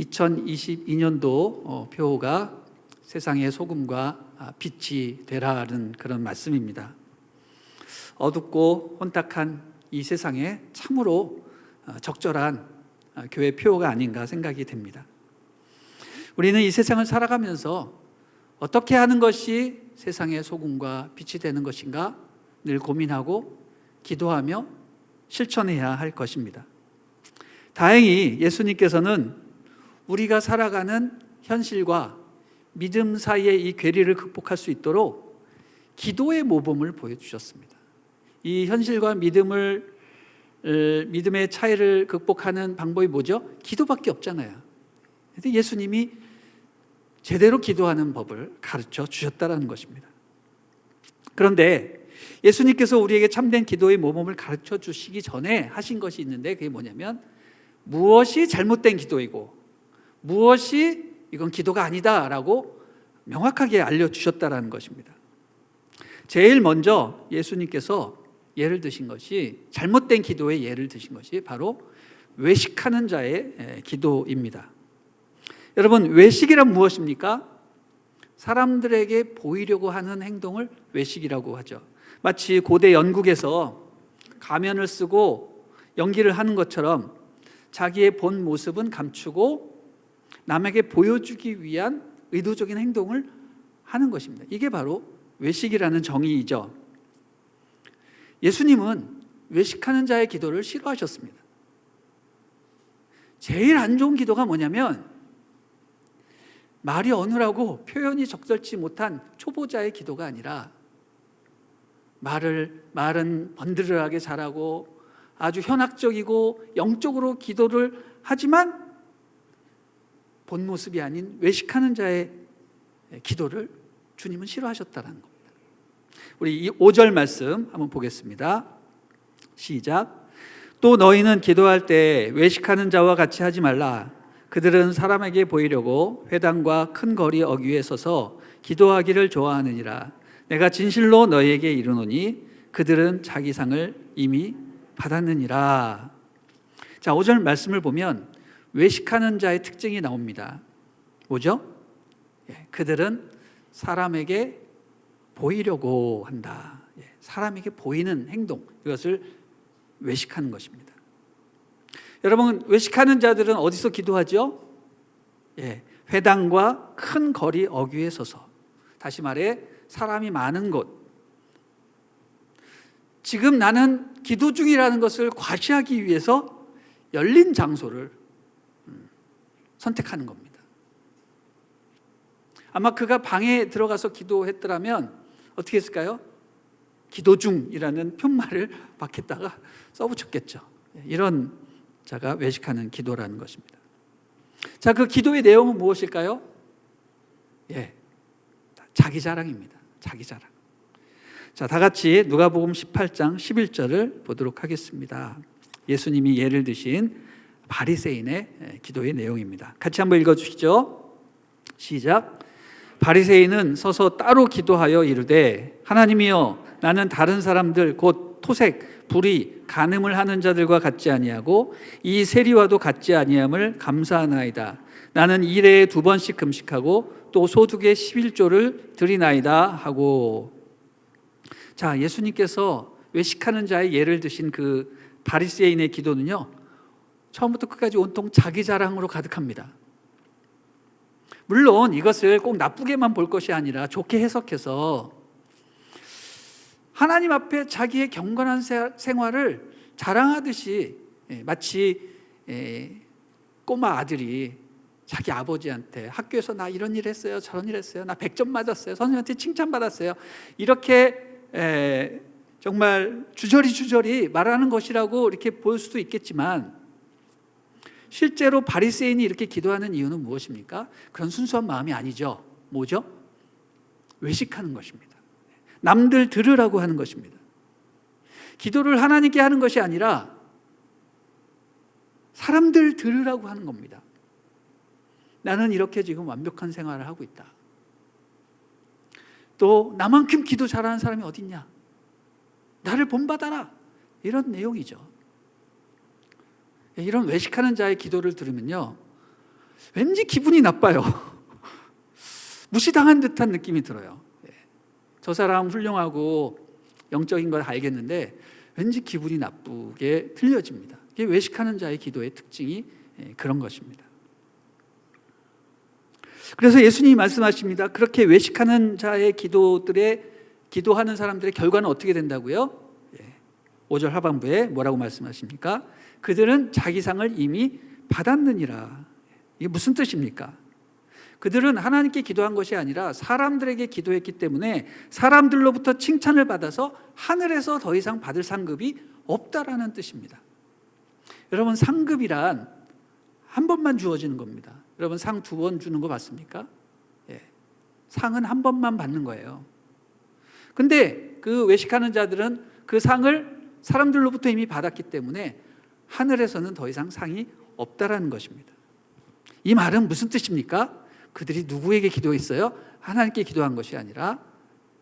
2022년도 표가 세상의 소금과 빛이 되라는 그런 말씀입니다. 어둡고 혼탁한 이 세상에 참으로 적절한 교회 표가 아닌가 생각이 됩니다. 우리는 이 세상을 살아가면서 어떻게 하는 것이 세상의 소금과 빛이 되는 것인가 늘 고민하고 기도하며 실천해야 할 것입니다. 다행히 예수님께서는 우리가 살아가는 현실과 믿음 사이의 이 괴리를 극복할 수 있도록 기도의 모범을 보여주셨습니다. 이 현실과 믿음의 차이를 극복하는 방법이 뭐죠? 기도밖에 없잖아요. 그런데 예수님이 제대로 기도하는 법을 가르쳐 주셨다는 것입니다. 그런데 예수님께서 우리에게 참된 기도의 모범을 가르쳐 주시기 전에 하신 것이 있는데 그게 뭐냐면 무엇이 잘못된 기도이고 무엇이 이건 기도가 아니다라고 명확하게 알려주셨다는 것입니다. 제일 먼저 예수님께서 예를 드신 것이 잘못된 기도의 예를 드신 것이 바로 외식하는 자의 기도입니다. 여러분, 외식이란 무엇입니까? 사람들에게 보이려고 하는 행동을 외식이라고 하죠. 마치 고대 영국에서 가면을 쓰고 연기를 하는 것처럼 자기의 본 모습은 감추고 남에게 보여주기 위한 의도적인 행동을 하는 것입니다. 이게 바로 외식이라는 정의이죠. 예수님은 외식하는 자의 기도를 싫어하셨습니다. 제일 안 좋은 기도가 뭐냐면 말이 어눌하고 표현이 적절치 못한 초보자의 기도가 아니라 말은 번드르하게 잘하고 아주 현학적이고 영적으로 기도를 하지만 본 모습이 아닌 외식하는 자의 기도를 주님은 싫어하셨다는 겁니다. 우리 이 5절 말씀 한번 보겠습니다. 시작. 또 너희는 기도할 때 외식하는 자와 같이 하지 말라. 그들은 사람에게 보이려고 회당과 큰 거리 어귀에 서서 기도하기를 좋아하느니라. 내가 진실로 너희에게 이르노니 그들은 자기 상을 이미 받았느니라. 자, 5절 말씀을 보면 외식하는 자의 특징이 나옵니다. 뭐죠? 그들은 사람에게 보이려고 한다. 사람에게 보이는 행동, 이것을 외식하는 것입니다. 여러분, 외식하는 자들은 어디서 기도하죠? 회당과 큰 거리 어귀에 서서, 다시 말해 사람이 많은 곳. 지금 나는 기도 중이라는 것을 과시하기 위해서 열린 장소를 선택하는 겁니다. 아마 그가 방에 들어가서 기도했더라면 어떻게 했을까요? 기도 중이라는 편말을 밖에다가 써붙였겠죠. 이런 자가 외식하는 기도라는 것입니다. 자, 그 기도의 내용은 무엇일까요? 자기 자랑입니다. 자기 자랑. 자, 다 같이 누가복음 18장 11절을 보도록 하겠습니다. 예수님이 예를 드신 바리새인의 기도의 내용입니다. 같이 한번 읽어주시죠. 시작. 바리새인은 서서 따로 기도하여 이르되 하나님이여, 나는 다른 사람들 곧 토색, 불의, 간음을 하는 자들과 같지 아니하고 이 세리와도 같지 아니함을 감사하나이다. 나는 일해에 2번씩 금식하고 또 소득의 11조를 드리나이다 하고. 자, 예수님께서 외식하는 자의 예를 드신 그 바리새인의 기도는요, 처음부터 끝까지 온통 자기 자랑으로 가득합니다. 물론 이것을 꼭 나쁘게만 볼 것이 아니라 좋게 해석해서 하나님 앞에 자기의 경건한 생활을 자랑하듯이, 마치 꼬마 아들이 자기 아버지한테 학교에서 나 이런 일 했어요, 저런 일 했어요, 나 100점 맞았어요, 선생님한테 칭찬받았어요, 이렇게 정말 주저리 말하는 것이라고 이렇게 볼 수도 있겠지만, 실제로 바리새인이 이렇게 기도하는 이유는 무엇입니까? 그런 순수한 마음이 아니죠. 뭐죠? 외식하는 것입니다. 남들 들으라고 하는 것입니다. 기도를 하나님께 하는 것이 아니라 사람들 들으라고 하는 겁니다. 나는 이렇게 지금 완벽한 생활을 하고 있다. 또 나만큼 기도 잘하는 사람이 어딨냐? 나를 본받아라. 이런 내용이죠. 이런 외식하는 자의 기도를 들으면요, 왠지 기분이 나빠요. 무시당한 듯한 느낌이 들어요. 저 사람 훌륭하고 영적인 걸 알겠는데 왠지 기분이 나쁘게 들려집니다. 이게 외식하는 자의 기도의 특징이 그런 것입니다. 그래서 예수님이 말씀하십니다. 그렇게 외식하는 자의 기도하는 사람들의 결과는 어떻게 된다고요? 5절 하반부에 뭐라고 말씀하십니까? 그들은 자기 상을 이미 받았느니라. 이게 무슨 뜻입니까? 그들은 하나님께 기도한 것이 아니라 사람들에게 기도했기 때문에 사람들로부터 칭찬을 받아서 하늘에서 더 이상 받을 상급이 없다라는 뜻입니다. 여러분, 상급이란 한 번만 주어지는 겁니다. 여러분, 상 2번 주는 거 봤습니까? 상은 한 번만 받는 거예요. 근데 그 외식하는 자들은 그 상을 사람들로부터 이미 받았기 때문에 하늘에서는 더 이상 상이 없다라는 것입니다. 이 말은 무슨 뜻입니까? 그들이 누구에게 기도했어요? 하나님께 기도한 것이 아니라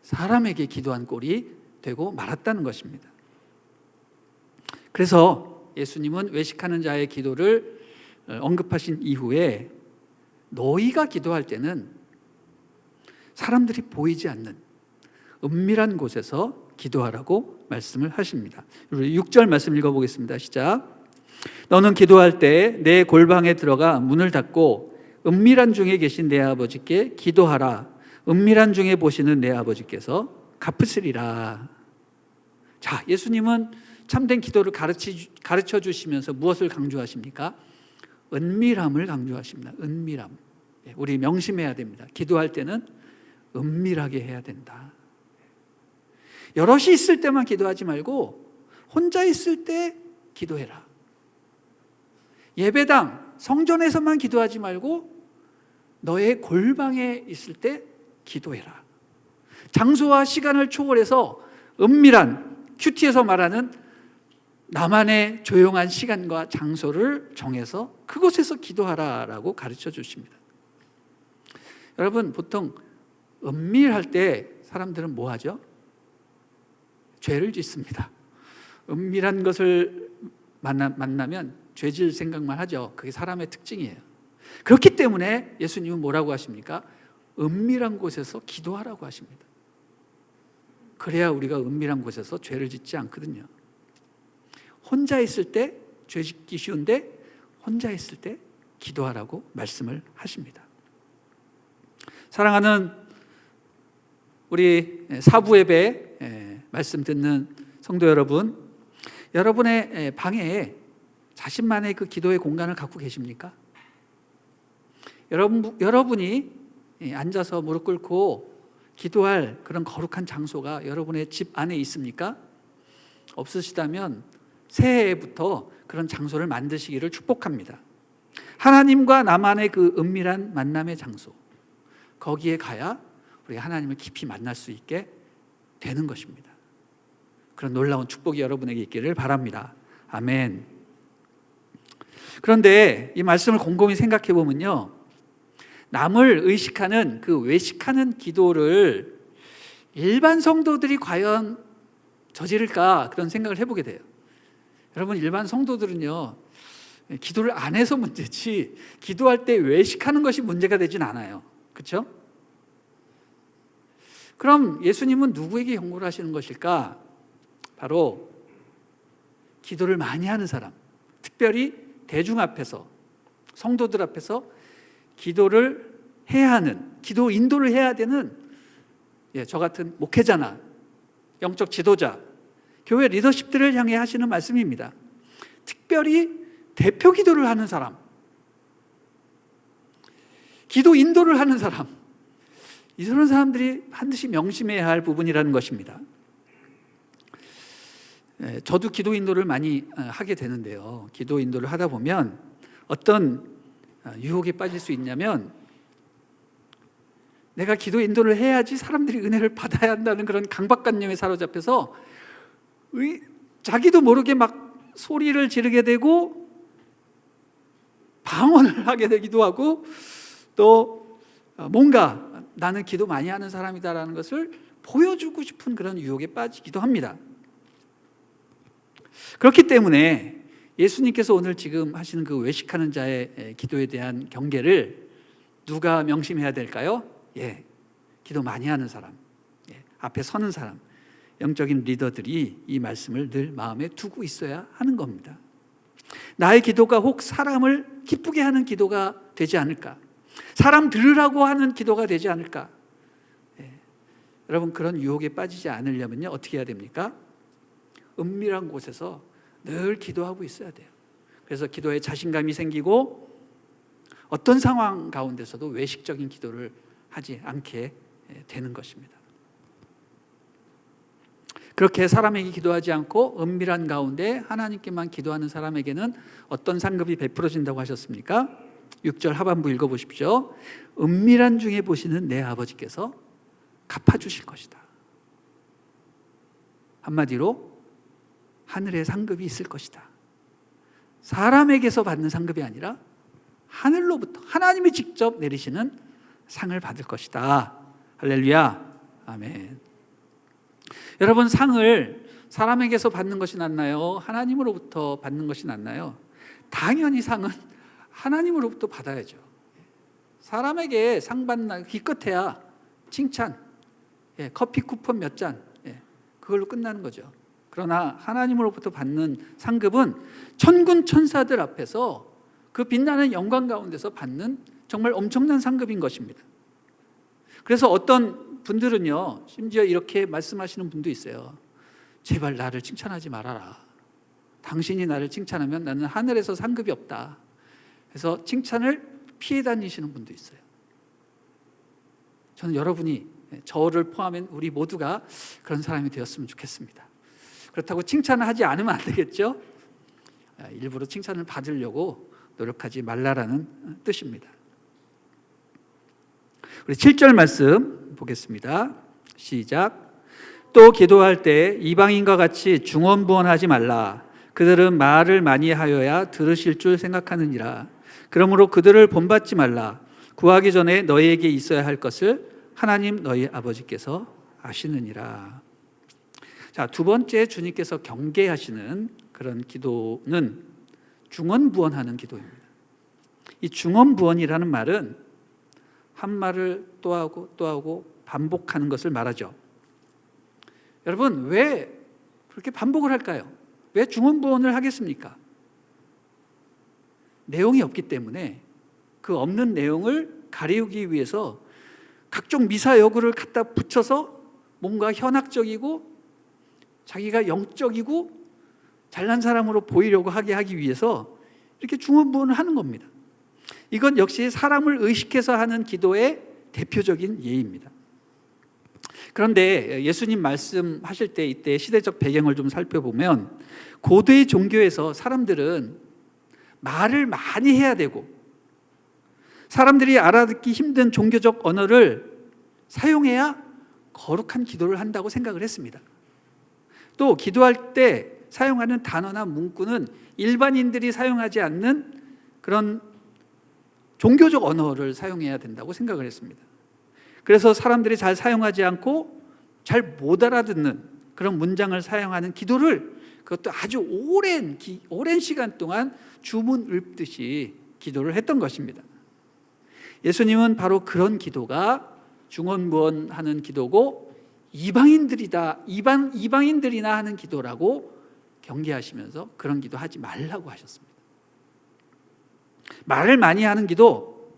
사람에게 기도한 꼴이 되고 말았다는 것입니다. 그래서 예수님은 외식하는 자의 기도를 언급하신 이후에 너희가 기도할 때는 사람들이 보이지 않는 은밀한 곳에서 기도하라고 말씀을 하십니다. 6절 말씀 읽어보겠습니다. 시작. 너는 기도할 때 내 골방에 들어가 문을 닫고 은밀한 중에 계신 내 아버지께 기도하라. 은밀한 중에 보시는 내 아버지께서 갚으시리라. 자, 예수님은 참된 기도를 가르쳐 주시면서 무엇을 강조하십니까? 은밀함을 강조하십니다. 은밀함. 우리 명심해야 됩니다. 기도할 때는 은밀하게 해야 된다. 여럿이 있을 때만 기도하지 말고 혼자 있을 때 기도해라. 예배당, 성전에서만 기도하지 말고 너의 골방에 있을 때 기도해라. 장소와 시간을 초월해서 은밀한, 큐티에서 말하는 나만의 조용한 시간과 장소를 정해서 그곳에서 기도하라라고 가르쳐 주십니다. 여러분, 보통 은밀할 때 사람들은 뭐 하죠? 죄를 짓습니다. 은밀한 것을 만나면 죄질 생각만 하죠. 그게 사람의 특징이에요. 그렇기 때문에 예수님은 뭐라고 하십니까? 은밀한 곳에서 기도하라고 하십니다. 그래야 우리가 은밀한 곳에서 죄를 짓지 않거든요. 혼자 있을 때 죄 짓기 쉬운데 혼자 있을 때 기도하라고 말씀을 하십니다. 사랑하는 우리 사부 예배 말씀 듣는 성도 여러분, 여러분의 방에 자신만의 그 기도의 공간을 갖고 계십니까? 여러분이 앉아서 무릎 꿇고 기도할 그런 거룩한 장소가 여러분의 집 안에 있습니까? 없으시다면 새해부터 그런 장소를 만드시기를 축복합니다. 하나님과 나만의 그 은밀한 만남의 장소, 거기에 가야 우리 하나님을 깊이 만날 수 있게 되는 것입니다. 그런 놀라운 축복이 여러분에게 있기를 바랍니다. 아멘. 그런데 이 말씀을 곰곰이 생각해 보면요, 남을 의식하는 그 외식하는 기도를 일반 성도들이 과연 저지를까, 그런 생각을 해보게 돼요. 여러분, 일반 성도들은요, 기도를 안 해서 문제지 기도할 때 외식하는 것이 문제가 되진 않아요. 그렇죠? 그럼 예수님은 누구에게 경고를 하시는 것일까? 바로 기도를 많이 하는 사람, 특별히 대중 앞에서, 성도들 앞에서 기도를 해야 하는, 기도 인도를 해야 되는 저 같은 목회자나 영적 지도자, 교회 리더십들을 향해 하시는 말씀입니다. 특별히 대표 기도를 하는 사람, 기도 인도를 하는 사람, 이런 사람들이 반드시 명심해야 할 부분이라는 것입니다. 저도 기도 인도를 많이 하게 되는데요, 기도 인도를 하다 보면 어떤 유혹에 빠질 수 있냐면, 내가 기도 인도를 해야지 사람들이 은혜를 받아야 한다는 그런 강박관념에 사로잡혀서 자기도 모르게 막 소리를 지르게 되고 방언을 하게 되기도 하고, 또 뭔가 나는 기도 많이 하는 사람이다라는 것을 보여주고 싶은 그런 유혹에 빠지기도 합니다. 그렇기 때문에 예수님께서 오늘 지금 하시는 그 외식하는 자의 기도에 대한 경계를 누가 명심해야 될까요? 기도 많이 하는 사람, 앞에 서는 사람, 영적인 리더들이 이 말씀을 늘 마음에 두고 있어야 하는 겁니다. 나의 기도가 혹 사람을 기쁘게 하는 기도가 되지 않을까? 사람 들으라고 하는 기도가 되지 않을까? 여러분, 그런 유혹에 빠지지 않으려면요, 어떻게 해야 됩니까? 은밀한 곳에서 늘 기도하고 있어야 돼요. 그래서 기도에 자신감이 생기고 어떤 상황 가운데서도 외식적인 기도를 하지 않게 되는 것입니다. 그렇게 사람에게 기도하지 않고 은밀한 가운데 하나님께만 기도하는 사람에게는 어떤 상급이 베풀어진다고 하셨습니까? 6절 하반부 읽어보십시오. 은밀한 중에 보시는 내 아버지께서 갚아주실 것이다. 한마디로 하늘의 상급이 있을 것이다. 사람에게서 받는 상급이 아니라 하늘로부터 하나님이 직접 내리시는 상을 받을 것이다. 할렐루야. 아멘. 여러분, 상을 사람에게서 받는 것이 낫나요? 하나님으로부터 받는 것이 낫나요? 당연히 상은 하나님으로부터 받아야죠. 사람에게 상 받나 기껏해야 칭찬, 커피 쿠폰 몇 잔, 그걸로 끝나는 거죠. 그러나 하나님으로부터 받는 상급은 천군 천사들 앞에서 그 빛나는 영광 가운데서 받는 정말 엄청난 상급인 것입니다. 그래서 어떤 분들은요, 심지어 이렇게 말씀하시는 분도 있어요. 제발 나를 칭찬하지 말아라. 당신이 나를 칭찬하면 나는 하늘에서 상급이 없다. 그래서 칭찬을 피해 다니시는 분도 있어요. 저는 여러분이, 저를 포함한 우리 모두가 그런 사람이 되었으면 좋겠습니다. 그렇다고 칭찬을 하지 않으면 안 되겠죠? 일부러 칭찬을 받으려고 노력하지 말라라는 뜻입니다. 우리 7절 말씀 보겠습니다. 시작. 또 기도할 때 이방인과 같이 중언부언하지 말라. 그들은 말을 많이 하여야 들으실 줄 생각하느니라. 그러므로 그들을 본받지 말라. 구하기 전에 너희에게 있어야 할 것을 하나님 너희 아버지께서 아시느니라. 자, 두 번째 주님께서 경계하시는 그런 기도는 중언부언하는 기도입니다. 이 중언부언이라는 말은 한 말을 또 하고 또 하고 반복하는 것을 말하죠. 여러분, 왜 그렇게 반복을 할까요? 왜 중언부언을 하겠습니까? 내용이 없기 때문에 그 없는 내용을 가리우기 위해서 각종 미사여구를 갖다 붙여서 뭔가 현학적이고 자기가 영적이고 잘난 사람으로 보이려고 하기 위해서 이렇게 중언부언을 하는 겁니다. 이건 역시 사람을 의식해서 하는 기도의 대표적인 예입니다. 그런데 예수님 말씀하실 때 이때 시대적 배경을 좀 살펴보면 고대 종교에서 사람들은 말을 많이 해야 되고 사람들이 알아듣기 힘든 종교적 언어를 사용해야 거룩한 기도를 한다고 생각을 했습니다. 또 기도할 때 사용하는 단어나 문구는 일반인들이 사용하지 않는 그런 종교적 언어를 사용해야 된다고 생각을 했습니다. 그래서 사람들이 잘 사용하지 않고 잘 못 알아듣는 그런 문장을 사용하는 기도를 그것도 아주 오랜 시간 동안 주문 읊듯이 기도를 했던 것입니다. 예수님은 바로 그런 기도가 중언부언하는 기도고 이방인들이나 하는 기도라고 경계하시면서 그런 기도 하지 말라고 하셨습니다. 말을 많이 하는 기도,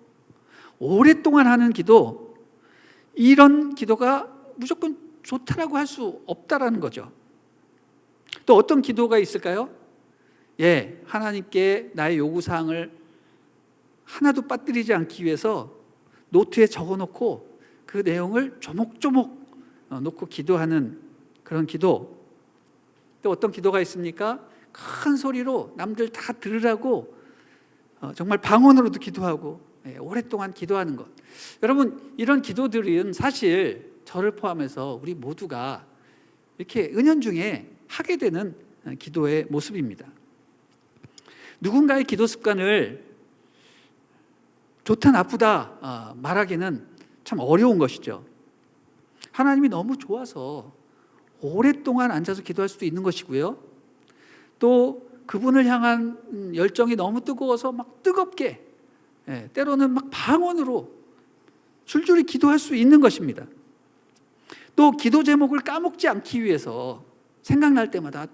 오랫동안 하는 기도, 이런 기도가 무조건 좋다라고 할 수 없다라는 거죠. 또 어떤 기도가 있을까요? 하나님께 나의 요구사항을 하나도 빠뜨리지 않기 위해서 노트에 적어놓고 그 내용을 조목조목 놓고 기도하는 그런 기도. 또 어떤 기도가 있습니까? 큰 소리로 남들 다 들으라고 정말 방언으로도 기도하고 오랫동안 기도하는 것. 여러분, 이런 기도들은 사실 저를 포함해서 우리 모두가 이렇게 은연중에 하게 되는 기도의 모습입니다. 누군가의 기도 습관을 좋다 나쁘다 말하기는 참 어려운 것이죠. 하나님이 너무 좋아서 오랫동안 앉아서 기도할 수도 있는 것이고요. 또 그분을 향한 열정이 너무 뜨거워서 막 뜨겁게, 때로는 막 방언으로 줄줄이 기도할 수 있는 것입니다. 또 기도 제목을 까먹지 않기 위해서 생각날 때마다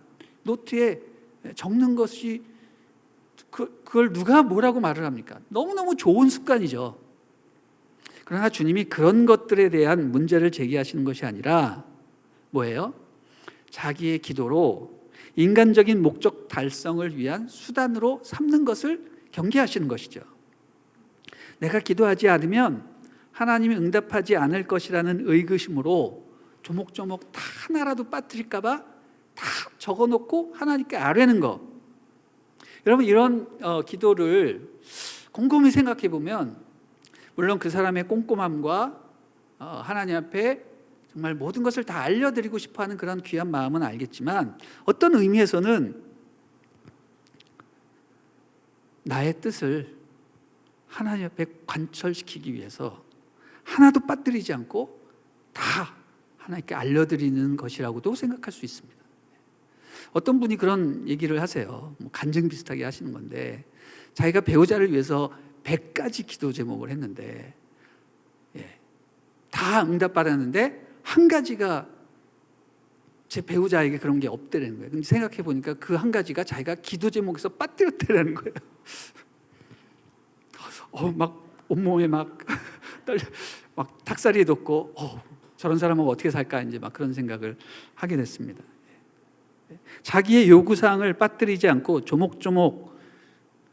노트에 적는 것이 그걸 누가 뭐라고 말을 합니까? 너무너무 좋은 습관이죠. 그러나 주님이 그런 것들에 대한 문제를 제기하시는 것이 아니라 뭐예요? 자기의 기도로 인간적인 목적 달성을 위한 수단으로 삼는 것을 경계하시는 것이죠. 내가 기도하지 않으면 하나님이 응답하지 않을 것이라는 의구심으로 조목조목 다 하나라도 빠뜨릴까 봐 다 적어놓고 하나님께 아뢰는 거. 여러분, 이런 기도를 곰곰이 생각해 보면 물론 그 사람의 꼼꼼함과 하나님 앞에 정말 모든 것을 다 알려드리고 싶어하는 그런 귀한 마음은 알겠지만, 어떤 의미에서는 나의 뜻을 하나님 앞에 관철시키기 위해서 하나도 빠뜨리지 않고 다 하나님께 알려드리는 것이라고도 생각할 수 있습니다. 어떤 분이 그런 얘기를 하세요. 간증 비슷하게 하시는 건데, 자기가 배우자를 위해서 100가지 기도 제목을 했는데 다 응답받았는데 한 가지가 제 배우자에게 그런 게 없다는 거예요. 근데 생각해 보니까 그 한 가지가 자기가 기도 제목에서 빠뜨렸다는 거예요. 막 온몸에 막 떨려, 막 닭살이 돋고 저런 사람하고 어떻게 살까 이제 막 그런 생각을 하게 됐습니다. 자기의 요구사항을 빠뜨리지 않고 조목조목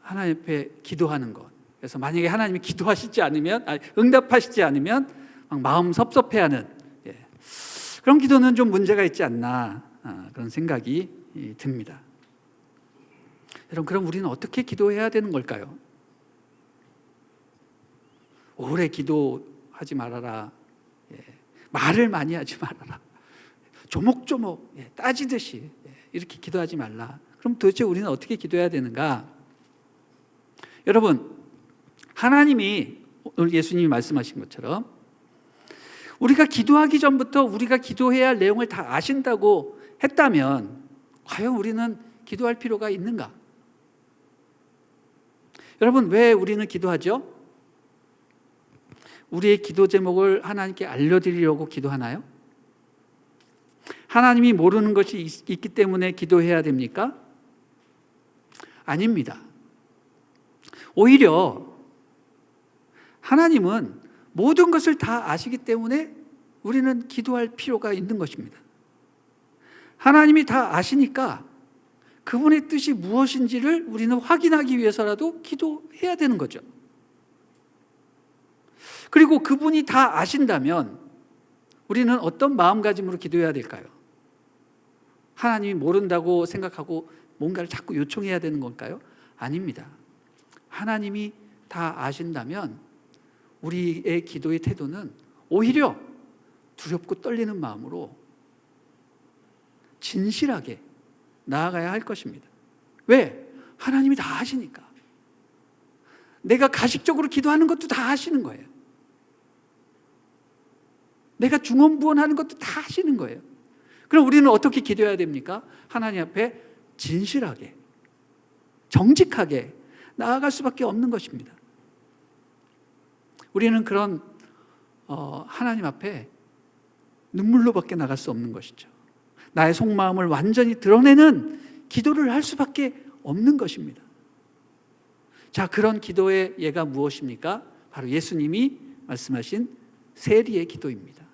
하나님 앞에 기도하는 것. 그래서 만약에 하나님이 기도하시지 않으면, 응답하시지 않으면 막 마음 섭섭해하는 그런 기도는 좀 문제가 있지 않나, 그런 생각이 듭니다. 여러분, 그럼 우리는 어떻게 기도해야 되는 걸까요? 오래 기도하지 말아라. 말을 많이 하지 말아라. 조목조목 따지듯이 이렇게 기도하지 말라. 그럼 도대체 우리는 어떻게 기도해야 되는가? 여러분, 하나님이 오늘 예수님이 말씀하신 것처럼 우리가 기도하기 전부터 우리가 기도해야 할 내용을 다 아신다고 했다면 과연 우리는 기도할 필요가 있는가? 여러분, 왜 우리는 기도하죠? 우리의 기도 제목을 하나님께 알려드리려고 기도하나요? 하나님이 모르는 것이 있기 때문에 기도해야 됩니까? 아닙니다. 오히려 하나님은 모든 것을 다 아시기 때문에 우리는 기도할 필요가 있는 것입니다. 하나님이 다 아시니까 그분의 뜻이 무엇인지를 우리는 확인하기 위해서라도 기도해야 되는 거죠. 그리고 그분이 다 아신다면 우리는 어떤 마음가짐으로 기도해야 될까요? 하나님이 모른다고 생각하고 뭔가를 자꾸 요청해야 되는 걸까요? 아닙니다. 하나님이 다 아신다면 우리의 기도의 태도는 오히려 두렵고 떨리는 마음으로 진실하게 나아가야 할 것입니다. 왜? 하나님이 다 아시니까. 내가 가식적으로 기도하는 것도 다 아시는 거예요. 내가 중언부언하는 것도 다 아시는 거예요. 그럼 우리는 어떻게 기도해야 됩니까? 하나님 앞에 진실하게, 정직하게 나아갈 수밖에 없는 것입니다. 우리는 그런 하나님 앞에 눈물로밖에 나갈 수 없는 것이죠. 나의 속마음을 완전히 드러내는 기도를 할 수밖에 없는 것입니다. 자, 그런 기도의 예가 무엇입니까? 바로 예수님이 말씀하신 세리의 기도입니다.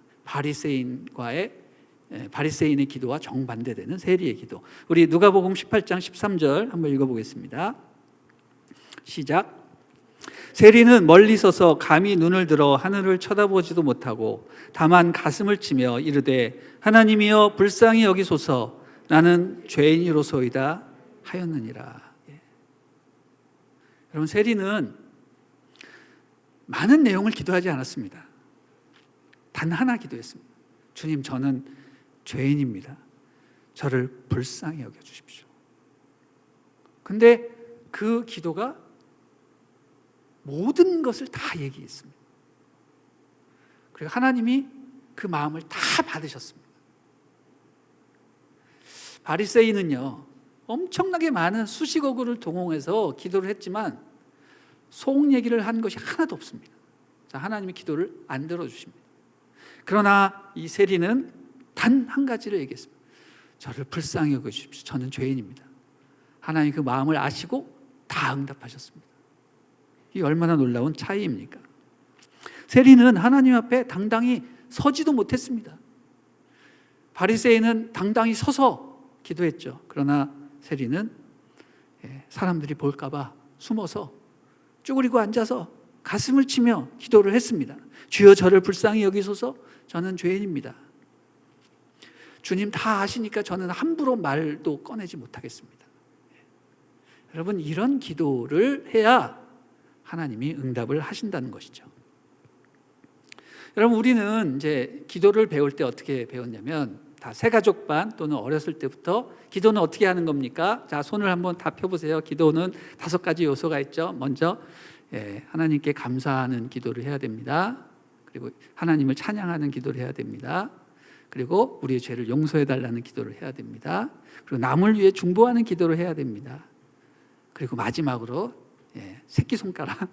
바리새인의 기도와 정반대되는 세리의 기도. 우리 누가복음 18장 13절 한번 읽어보겠습니다. 시작. 세리는 멀리 서서 감히 눈을 들어 하늘을 쳐다보지도 못하고 다만 가슴을 치며 이르되 하나님이여 불쌍히 여기소서 나는 죄인이로소이다 하였느니라. 여러분, 세리는 많은 내용을 기도하지 않았습니다. 단 하나 기도했습니다. 주님, 저는 죄인입니다. 저를 불쌍히 여겨주십시오. 근데 그 기도가 모든 것을 다 얘기했습니다. 그리고 하나님이 그 마음을 다 받으셨습니다. 바리새인은요, 엄청나게 많은 수십억을 동원해서 기도를 했지만 속 얘기를 한 것이 하나도 없습니다. 자, 하나님이 기도를 안 들어주십니다. 그러나 이 세리는 단 한 가지를 얘기했습니다. 저를 불쌍히 여겨주십시오. 저는 죄인입니다. 하나님 그 마음을 아시고 다 응답하셨습니다. 이 얼마나 놀라운 차이입니까? 세리는 하나님 앞에 당당히 서지도 못했습니다. 바리새인은 당당히 서서 기도했죠. 그러나 세리는 사람들이 볼까 봐 숨어서 쭈그리고 앉아서 가슴을 치며 기도를 했습니다. 주여 저를 불쌍히 여기소서. 저는 죄인입니다. 주님 다 아시니까 저는 함부로 말도 꺼내지 못하겠습니다. 여러분, 이런 기도를 해야 하나님이 응답을 하신다는 것이죠. 여러분, 우리는 이제 기도를 배울 때 어떻게 배웠냐면 다 새가족반 또는 어렸을 때부터 기도는 어떻게 하는 겁니까? 자, 손을 한번 다 펴보세요. 기도는 5가지 요소가 있죠. 먼저 하나님께 감사하는 기도를 해야 됩니다. 그리고 하나님을 찬양하는 기도를 해야 됩니다. 그리고 우리의 죄를 용서해 달라는 기도를 해야 됩니다. 그리고 남을 위해 중보하는 기도를 해야 됩니다. 그리고 마지막으로 새끼손가락,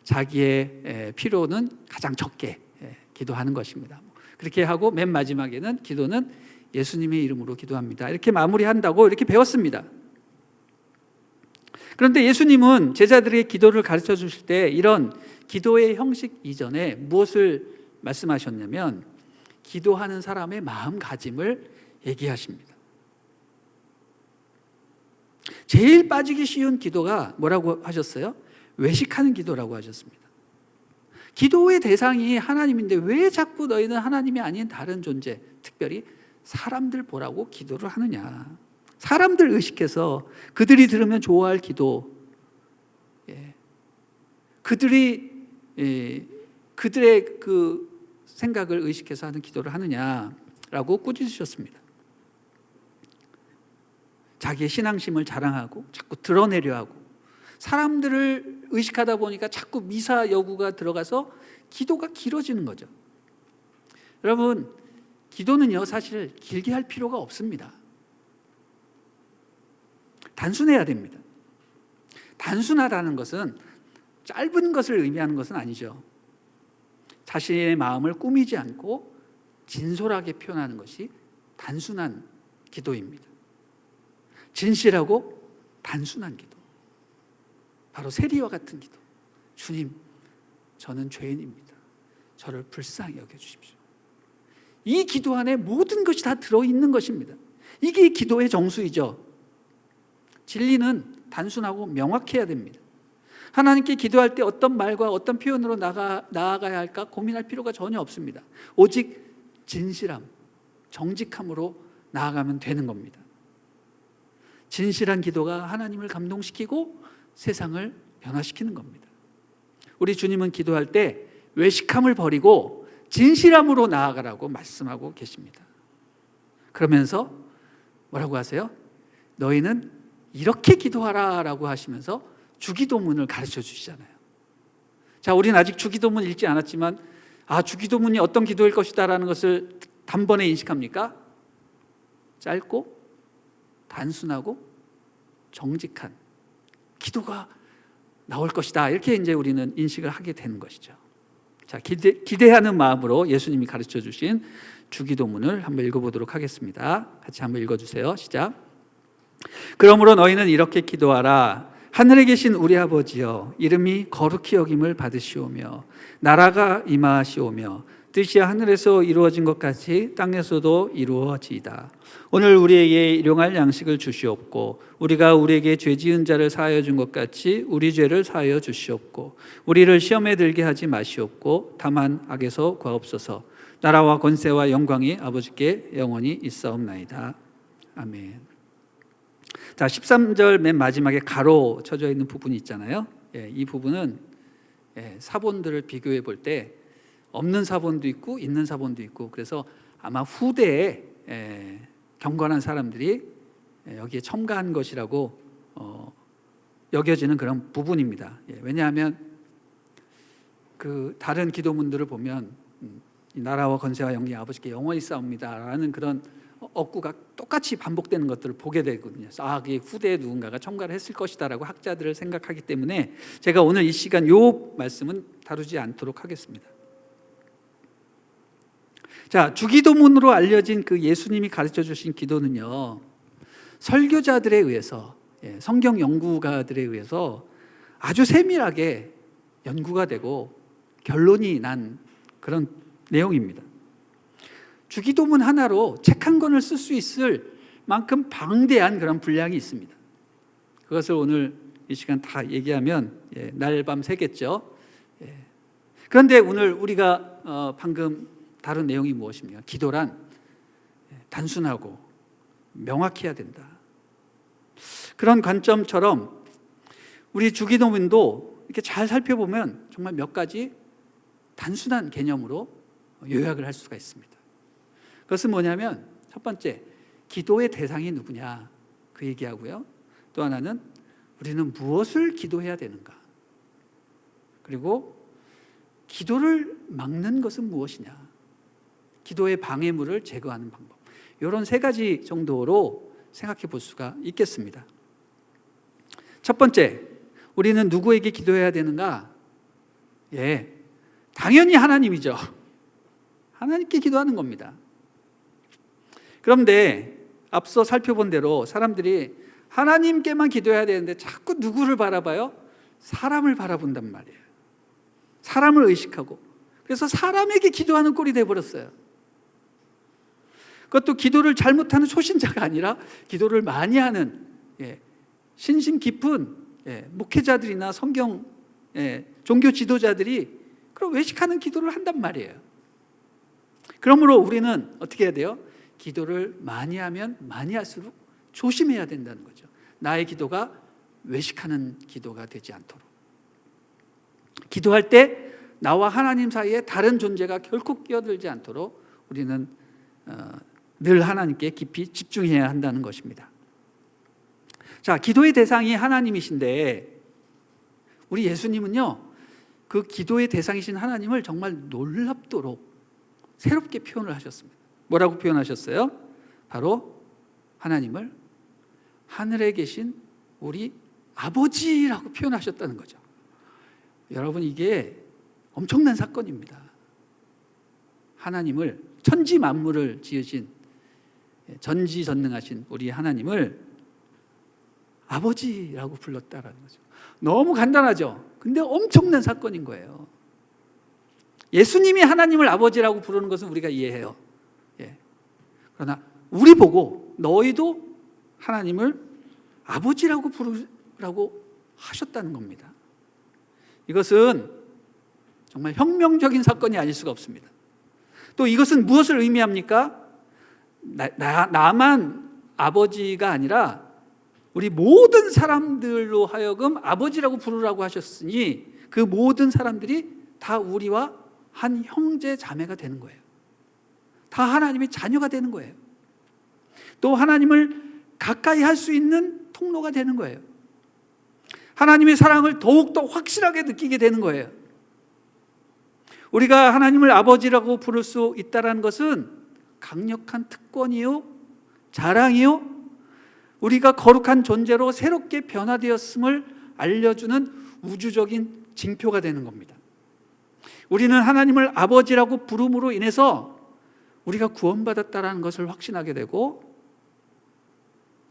자기의 필요는 가장 적게 기도하는 것입니다. 그렇게 하고 맨 마지막에는 기도는 예수님의 이름으로 기도합니다. 이렇게 마무리한다고 이렇게 배웠습니다. 그런데 예수님은 제자들에게 기도를 가르쳐 주실 때 이런 기도의 형식 이전에 무엇을 말씀하셨냐면 기도하는 사람의 마음가짐을 얘기하십니다. 제일 빠지기 쉬운 기도가 뭐라고 하셨어요? 외식하는 기도라고 하셨습니다. 기도의 대상이 하나님인데 왜 자꾸 너희는 하나님이 아닌 다른 존재, 특별히 사람들 보라고 기도를 하느냐. 사람들 의식해서 그들이 들으면 좋아할 기도, 그들의 그 생각을 의식해서 하는 기도를 하느냐라고 꾸짖으셨습니다. 자기의 신앙심을 자랑하고 자꾸 드러내려 하고 사람들을 의식하다 보니까 자꾸 미사 여구가 들어가서 기도가 길어지는 거죠. 여러분, 기도는요 사실 길게 할 필요가 없습니다. 단순해야 됩니다. 단순하다는 것은 짧은 것을 의미하는 것은 아니죠. 자신의 마음을 꾸미지 않고 진솔하게 표현하는 것이 단순한 기도입니다. 진실하고 단순한 기도, 바로 세리와 같은 기도. 주님, 저는 죄인입니다. 저를 불쌍히 여겨주십시오. 이 기도 안에 모든 것이 다 들어있는 것입니다. 이게 기도의 정수이죠. 진리는 단순하고 명확해야 됩니다. 하나님께 기도할 때 어떤 말과 어떤 표현으로 나아가야 할까 고민할 필요가 전혀 없습니다. 오직 진실함, 정직함으로 나아가면 되는 겁니다. 진실한 기도가 하나님을 감동시키고 세상을 변화시키는 겁니다. 우리 주님은 기도할 때 외식함을 버리고 진실함으로 나아가라고 말씀하고 계십니다. 그러면서 뭐라고 하세요? 너희는 이렇게 기도하라라고 하시면서 주기도문을 가르쳐 주시잖아요. 자, 우리는 아직 주기도문 읽지 않았지만 주기도문이 어떤 기도일 것이다라는 것을 단번에 인식합니까? 짧고 단순하고 정직한 기도가 나올 것이다. 이렇게 이제 우리는 인식을 하게 되는 것이죠. 자, 기대하는 마음으로 예수님이 가르쳐 주신 주기도문을 한번 읽어보도록 하겠습니다. 같이 한번 읽어주세요. 시작. 그러므로 너희는 이렇게 기도하라. 하늘에 계신 우리 아버지여, 이름이 거룩히 여김을 받으시오며 나라가 임하시오며 뜻이 하늘에서 이루어진 것 같이 땅에서도 이루어지이다. 오늘 우리에게 일용할 양식을 주시옵고 우리가 우리에게 죄 지은 자를 사하여 준 것 같이 우리 죄를 사하여 주시옵고 우리를 시험에 들게 하지 마시옵고 다만 악에서 구하옵소서. 나라와 권세와 영광이 아버지께 영원히 있사옵나이다. 아멘. 자, 13절 맨 마지막에 가로 쳐져 있는 부분이 있잖아요. 이 부분은 사본들을 비교해 볼 때 없는 사본도 있고 있는 사본도 있고, 그래서 아마 후대에 경건한 사람들이 여기에 첨가한 것이라고 여겨지는 그런 부분입니다. 왜냐하면 그 다른 기도문들을 보면 나라와 권세와 영광이 아버지께 영원히 싸웁니다라는 그런 억구가 똑같이 반복되는 것들을 보게 되거든요. 그게 후대에 누군가가 첨가를 했을 것이다라고 학자들을 생각하기 때문에 제가 오늘 이 시간 요 말씀은 다루지 않도록 하겠습니다. 자, 주기도문으로 알려진 그 예수님이 가르쳐 주신 기도는요, 설교자들에 의해서, 성경 연구가들에 의해서 아주 세밀하게 연구가 되고 결론이 난 그런 내용입니다. 주기도문 하나로 책 한 권을 쓸 수 있을 만큼 방대한 그런 분량이 있습니다. 그것을 오늘 이 시간 다 얘기하면 날밤 새겠죠. 그런데 오늘 우리가 방금 다룬 내용이 무엇입니까? 기도란 단순하고 명확해야 된다. 그런 관점처럼 우리 주기도문도 이렇게 잘 살펴보면 정말 몇 가지 단순한 개념으로 요약을 할 수가 있습니다. 그것은 뭐냐면 첫 번째, 기도의 대상이 누구냐 그 얘기하고요. 또 하나는 우리는 무엇을 기도해야 되는가, 그리고 기도를 막는 것은 무엇이냐, 기도의 방해물을 제거하는 방법, 이런 세 가지 정도로 생각해 볼 수가 있겠습니다. 첫 번째, 우리는 누구에게 기도해야 되는가? 당연히 하나님이죠. 하나님께 기도하는 겁니다. 그런데 앞서 살펴본 대로 사람들이 하나님께만 기도해야 되는데 자꾸 누구를 바라봐요? 사람을 바라본단 말이에요. 사람을 의식하고, 그래서 사람에게 기도하는 꼴이 돼버렸어요. 그것도 기도를 잘못하는 초신자가 아니라 기도를 많이 하는 신심 깊은 목회자들이나 성경 종교 지도자들이 그런 외식하는 기도를 한단 말이에요. 그러므로 우리는 어떻게 해야 돼요? 기도를 많이 하면 많이 할수록 조심해야 된다는 거죠. 나의 기도가 외식하는 기도가 되지 않도록. 기도할 때 나와 하나님 사이에 다른 존재가 결코 끼어들지 않도록 우리는 늘 하나님께 깊이 집중해야 한다는 것입니다. 자, 기도의 대상이 하나님이신데 우리 예수님은요, 그 기도의 대상이신 하나님을 정말 놀랍도록 새롭게 표현을 하셨습니다. 뭐라고 표현하셨어요? 바로 하나님을 하늘에 계신 우리 아버지라고 표현하셨다는 거죠. 여러분, 이게 엄청난 사건입니다. 하나님을, 천지 만물을 지으신 전지전능하신 우리 하나님을 아버지라고 불렀다라는 거죠. 너무 간단하죠? 근데 엄청난 사건인 거예요. 예수님이 하나님을 아버지라고 부르는 것은 우리가 이해해요. 그러나 우리 보고 너희도 하나님을 아버지라고 부르라고 하셨다는 겁니다. 이것은 정말 혁명적인 사건이 아닐 수가 없습니다. 또 이것은 무엇을 의미합니까? 나만 아버지가 아니라 우리 모든 사람들로 하여금 아버지라고 부르라고 하셨으니 그 모든 사람들이 다 우리와 한 형제 자매가 되는 거예요. 다 하나님의 자녀가 되는 거예요. 또 하나님을 가까이 할 수 있는 통로가 되는 거예요. 하나님의 사랑을 더욱더 확실하게 느끼게 되는 거예요. 우리가 하나님을 아버지라고 부를 수 있다는 것은 강력한 특권이요, 자랑이요, 우리가 거룩한 존재로 새롭게 변화되었음을 알려주는 우주적인 징표가 되는 겁니다. 우리는 하나님을 아버지라고 부름으로 인해서 우리가 구원받았다는 것을 확신하게 되고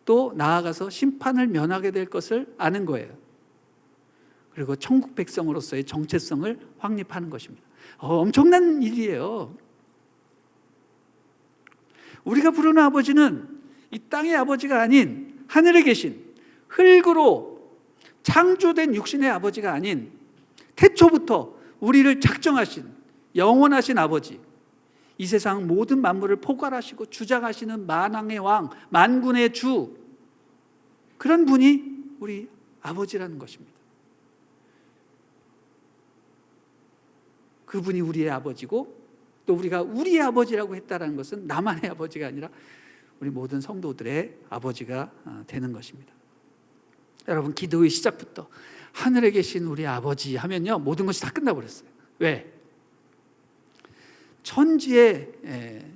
또 나아가서 심판을 면하게 될 것을 아는 거예요. 그리고 천국 백성으로서의 정체성을 확립하는 것입니다. 엄청난 일이에요. 우리가 부르는 아버지는 이 땅의 아버지가 아닌 하늘에 계신 흙으로 창조된 육신의 아버지가 아닌 태초부터 우리를 작정하신 영원하신 아버지, 이 세상 모든 만물을 포괄하시고 주장하시는 만왕의 왕, 만군의 주, 그런 분이 우리 아버지라는 것입니다. 그분이 우리의 아버지고 또 우리가 우리의 아버지라고 했다는 것은 나만의 아버지가 아니라 우리 모든 성도들의 아버지가 되는 것입니다. 여러분, 기도의 시작부터 하늘에 계신 우리 아버지 하면요, 모든 것이 다 끝나버렸어요. 왜? 천지의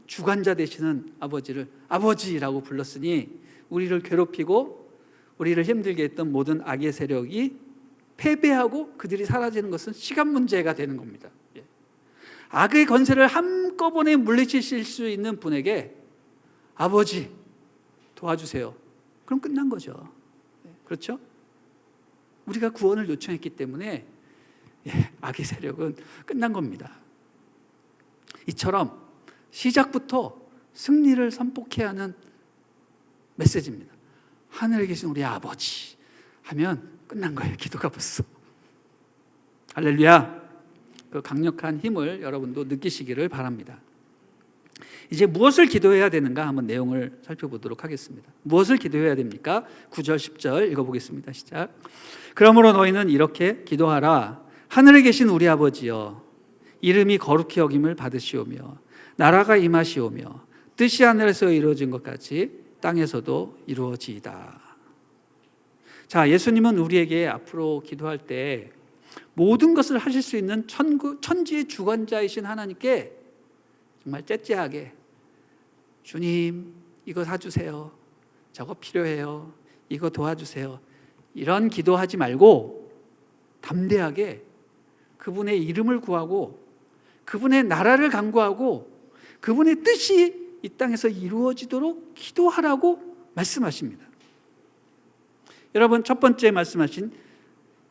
주관자 되시는 아버지를 아버지라고 불렀으니 우리를 괴롭히고 우리를 힘들게 했던 모든 악의 세력이 패배하고 그들이 사라지는 것은 시간 문제가 되는 겁니다. 악의 권세를 한꺼번에 물리치실 수 있는 분에게 아버지 도와주세요. 그럼 끝난 거죠. 그렇죠? 우리가 구원을 요청했기 때문에 악의 세력은 끝난 겁니다. 이처럼 시작부터 승리를 선포해야 하는 메시지입니다. 하늘에 계신 우리 아버지 하면 끝난 거예요. 기도가 벌써. 할렐루야. 그 강력한 힘을 여러분도 느끼시기를 바랍니다. 이제 무엇을 기도해야 되는가 한번 내용을 살펴보도록 하겠습니다. 무엇을 기도해야 됩니까? 9절 10절 읽어보겠습니다. 시작. 그러므로 너희는 이렇게 기도하라. 하늘에 계신 우리 아버지여, 이름이 거룩히 여김을 받으시오며 나라가 임하시오며 뜻이 하늘에서 이루어진 것 같이 땅에서도 이루어지이다. 자, 예수님은 우리에게 앞으로 기도할 때 모든 것을 하실 수 있는 천지의 주관자이신 하나님께 정말 째째하게 주님 이거 사주세요, 저거 필요해요, 이거 도와주세요, 이런 기도하지 말고 담대하게 그분의 이름을 구하고 그분의 나라를 간구하고 그분의 뜻이 이 땅에서 이루어지도록 기도하라고 말씀하십니다. 여러분, 첫 번째 말씀하신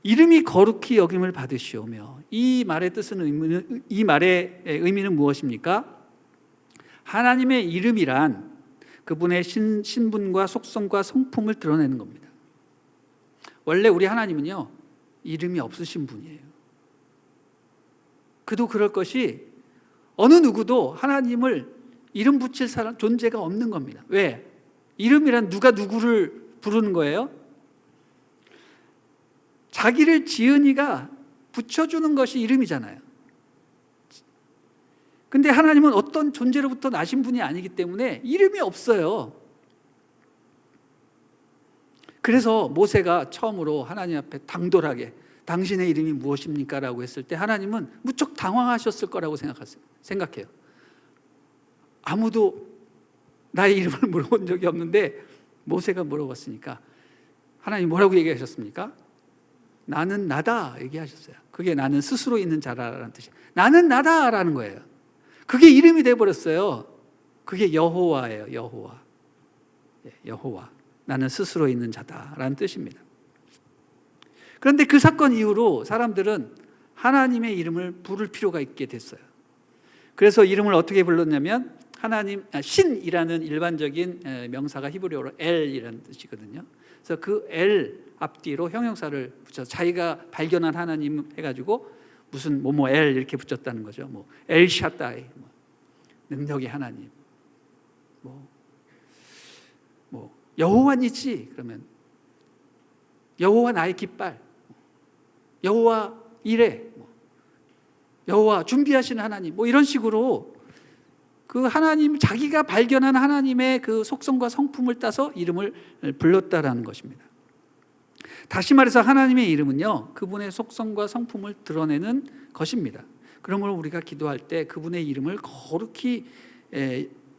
이름이 거룩히 여김을 받으시오며, 이 말의 뜻은 이 말의 의미는 무엇입니까? 하나님의 이름이란 그분의 신분과 속성과 성품을 드러내는 겁니다. 원래 우리 하나님은요, 이름이 없으신 분이에요. 그도 그럴 것이 어느 누구도 하나님을 이름 붙일 사람 존재가 없는 겁니다. 왜? 이름이란 누가 누구를 부르는 거예요? 자기를 지은 이가 붙여주는 것이 이름이잖아요. 근데 하나님은 어떤 존재로부터 나신 분이 아니기 때문에 이름이 없어요. 그래서 모세가 처음으로 하나님 앞에 당돌하게 당신의 이름이 무엇입니까? 라고 했을 때 하나님은 무척 당황하셨을 거라고 생각해요. 아무도 나의 이름을 물어본 적이 없는데 모세가 물어봤으니까 하나님 뭐라고 얘기하셨습니까? 나는 나다 얘기하셨어요. 그게 나는 스스로 있는 자라라는 뜻이에요. 나는 나다라는 거예요. 그게 이름이 돼버렸어요. 그게 여호와예요. 여호와. 여호와. 나는 스스로 있는 자다라는 뜻입니다. 그런데 그 사건 이후로 사람들은 하나님의 이름을 부를 필요가 있게 됐어요. 그래서 이름을 어떻게 불렀냐면 신이라는 일반적인 명사가 히브리어로 엘이라는 뜻이거든요. 그래서 그 엘 앞뒤로 형용사를 붙여서 자기가 발견한 하나님 해가지고 무슨 뭐뭐 엘 이렇게 붙였다는 거죠. 뭐 엘샤다이, 능력의 하나님, 뭐 여호와니지 그러면 여호와 나의 깃발, 여호와 이레, 여호와 준비하시는 하나님, 뭐 이런 식으로 그 하나님 자기가 발견한 하나님의 그 속성과 성품을 따서 이름을 불렀다라는 것입니다. 다시 말해서 하나님의 이름은요, 그분의 속성과 성품을 드러내는 것입니다. 그러므로 우리가 기도할 때 그분의 이름을 거룩히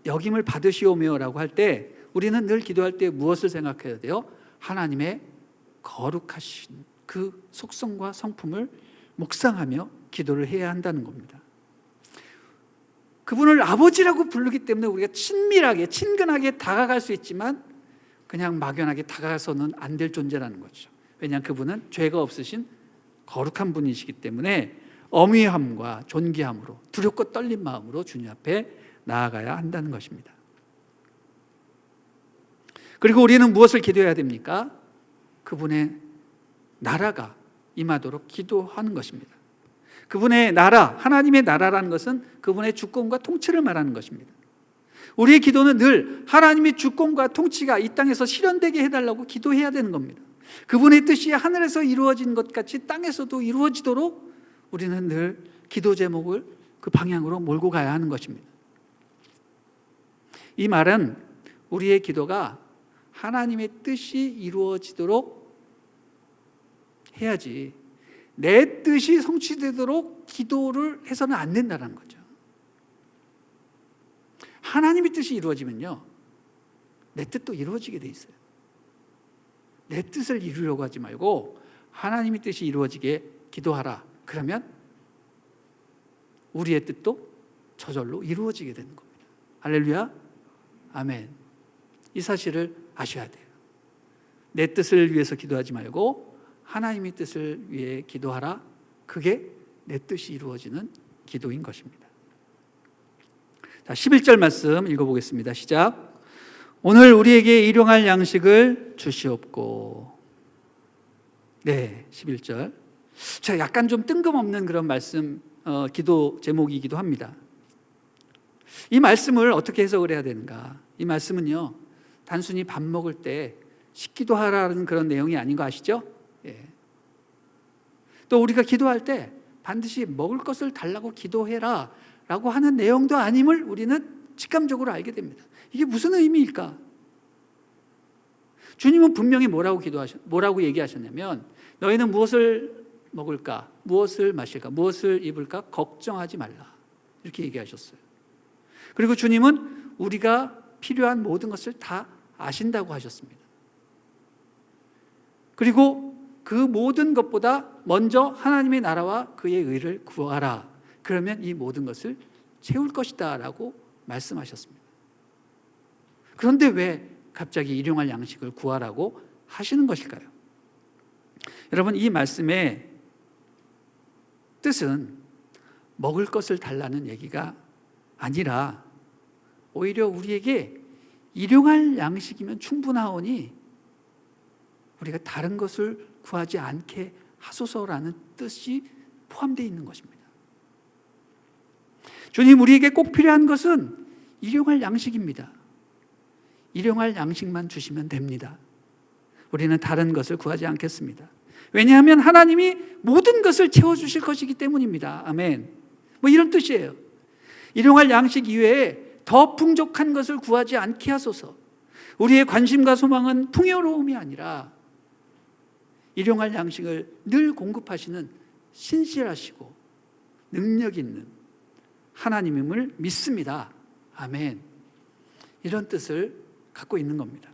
여김을 받으시오며라고 할 때 우리는 늘 기도할 때 무엇을 생각해야 돼요? 하나님의 거룩하신 그 속성과 성품을 묵상하며 기도를 해야 한다는 겁니다. 그분을 아버지라고 부르기 때문에 우리가 친밀하게 친근하게 다가갈 수 있지만 그냥 막연하게 다가가서는 안 될 존재라는 거죠. 왜냐하면 그분은 죄가 없으신 거룩한 분이시기 때문에 엄위함과 존귀함으로 두렵고 떨린 마음으로 주님 앞에 나아가야 한다는 것입니다. 그리고 우리는 무엇을 기도해야 됩니까? 그분의 나라가 임하도록 기도하는 것입니다. 그분의 나라, 하나님의 나라라는 것은 그분의 주권과 통치를 말하는 것입니다. 우리의 기도는 늘 하나님의 주권과 통치가 이 땅에서 실현되게 해달라고 기도해야 되는 겁니다. 그분의 뜻이 하늘에서 이루어진 것 같이 땅에서도 이루어지도록 우리는 늘 기도 제목을 그 방향으로 몰고 가야 하는 것입니다. 이 말은 우리의 기도가 하나님의 뜻이 이루어지도록 해야지 내 뜻이 성취되도록 기도를 해서는 안 된다는 거죠. 하나님의 뜻이 이루어지면요, 내 뜻도 이루어지게 돼 있어요. 내 뜻을 이루려고 하지 말고 하나님의 뜻이 이루어지게 기도하라. 그러면 우리의 뜻도 저절로 이루어지게 되는 겁니다. 할렐루야, 아멘. 이 사실을 아셔야 돼요. 내 뜻을 위해서 기도하지 말고 하나님의 뜻을 위해 기도하라. 그게 내 뜻이 이루어지는 기도인 것입니다. 자, 11절 말씀 읽어보겠습니다. 시작. 오늘 우리에게 일용할 양식을 주시옵고. 네, 11절. 제가 약간 좀 뜬금없는 그런 말씀, 기도 제목이기도 합니다. 이 말씀을 어떻게 해석을 해야 되는가? 이 말씀은요, 단순히 밥 먹을 때 식기도 하라는 그런 내용이 아닌 거 아시죠? 예. 또 우리가 기도할 때 반드시 먹을 것을 달라고 기도해라 라고 하는 내용도 아님을 우리는 직감적으로 알게 됩니다. 이게 무슨 의미일까? 주님은 분명히 뭐라고 얘기하셨냐면, 너희는 무엇을 먹을까? 무엇을 마실까? 무엇을 입을까? 걱정하지 말라. 이렇게 얘기하셨어요. 그리고 주님은 우리가 필요한 모든 것을 다 아신다고 하셨습니다. 그리고 그 모든 것보다 먼저 하나님의 나라와 그의 의를 구하라. 그러면 이 모든 것을 채울 것이다 라고 말씀하셨습니다. 그런데 왜 갑자기 일용할 양식을 구하라고 하시는 것일까요? 여러분, 이 말씀의 뜻은 먹을 것을 달라는 얘기가 아니라 오히려 우리에게 일용할 양식이면 충분하오니 우리가 다른 것을 구하지 않게 하소서라는 뜻이 포함되어 있는 것입니다. 주님, 우리에게 꼭 필요한 것은 일용할 양식입니다. 일용할 양식만 주시면 됩니다. 우리는 다른 것을 구하지 않겠습니다. 왜냐하면 하나님이 모든 것을 채워주실 것이기 때문입니다. 아멘. 뭐 이런 뜻이에요. 일용할 양식 이외에 더 풍족한 것을 구하지 않게 하소서. 우리의 관심과 소망은 풍요로움이 아니라 일용할 양식을 늘 공급하시는 신실하시고 능력 있는 하나님임을 믿습니다. 아멘. 이런 뜻을 갖고 있는 겁니다.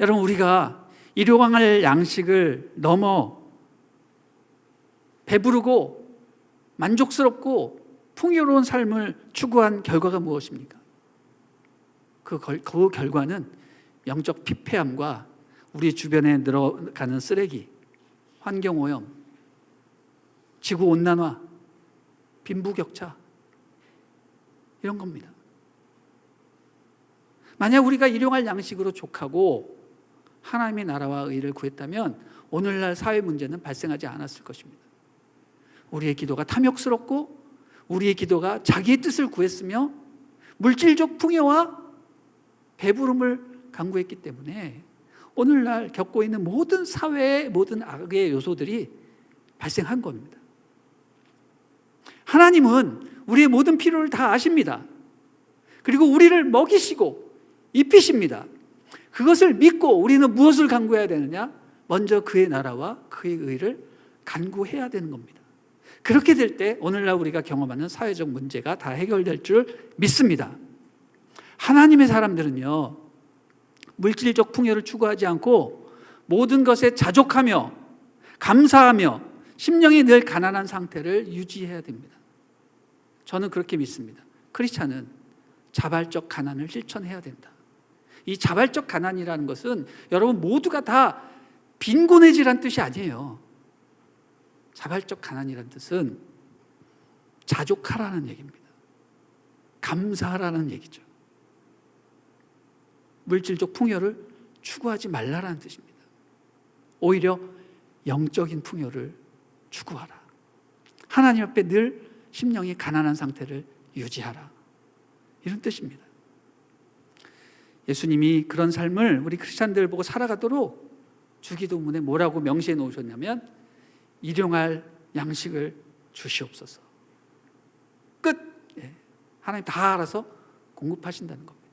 여러분, 우리가 일용할 양식을 넘어 배부르고 만족스럽고 풍요로운 삶을 추구한 결과가 무엇입니까? 그 결과는 영적 피폐함과 우리 주변에 늘어가는 쓰레기, 환경오염, 지구온난화, 빈부격차, 이런 겁니다. 만약 우리가 일용할 양식으로 족하고 하나님의 나라와 의를 구했다면 오늘날 사회 문제는 발생하지 않았을 것입니다. 우리의 기도가 탐욕스럽고 우리의 기도가 자기의 뜻을 구했으며 물질적 풍요와 배부름을 강구했기 때문에 오늘날 겪고 있는 모든 사회의 모든 악의 요소들이 발생한 겁니다. 하나님은 우리의 모든 필요를 다 아십니다. 그리고 우리를 먹이시고 입히십니다. 그것을 믿고 우리는 무엇을 간구해야 되느냐? 먼저 그의 나라와 그의 의를 간구해야 되는 겁니다. 그렇게 될 때 오늘날 우리가 경험하는 사회적 문제가 다 해결될 줄 믿습니다. 하나님의 사람들은요, 물질적 풍요를 추구하지 않고 모든 것에 자족하며 감사하며 심령이 늘 가난한 상태를 유지해야 됩니다. 저는 그렇게 믿습니다. 크리스찬은 자발적 가난을 실천해야 된다. 이 자발적 가난이라는 것은 여러분 모두가 다 빈곤해지란 뜻이 아니에요. 자발적 가난이라는 뜻은 자족하라는 얘기입니다. 감사하라는 얘기죠. 물질적 풍요를 추구하지 말라라는 뜻입니다. 오히려 영적인 풍요를 추구하라. 하나님 앞에 늘 심령이 가난한 상태를 유지하라. 이런 뜻입니다. 예수님이 그런 삶을 우리 크리스찬들 보고 살아가도록 주기도문에 뭐라고 명시해 놓으셨냐면 일용할 양식을 주시옵소서. 끝. 예. 하나님 다 알아서 공급하신다는 겁니다.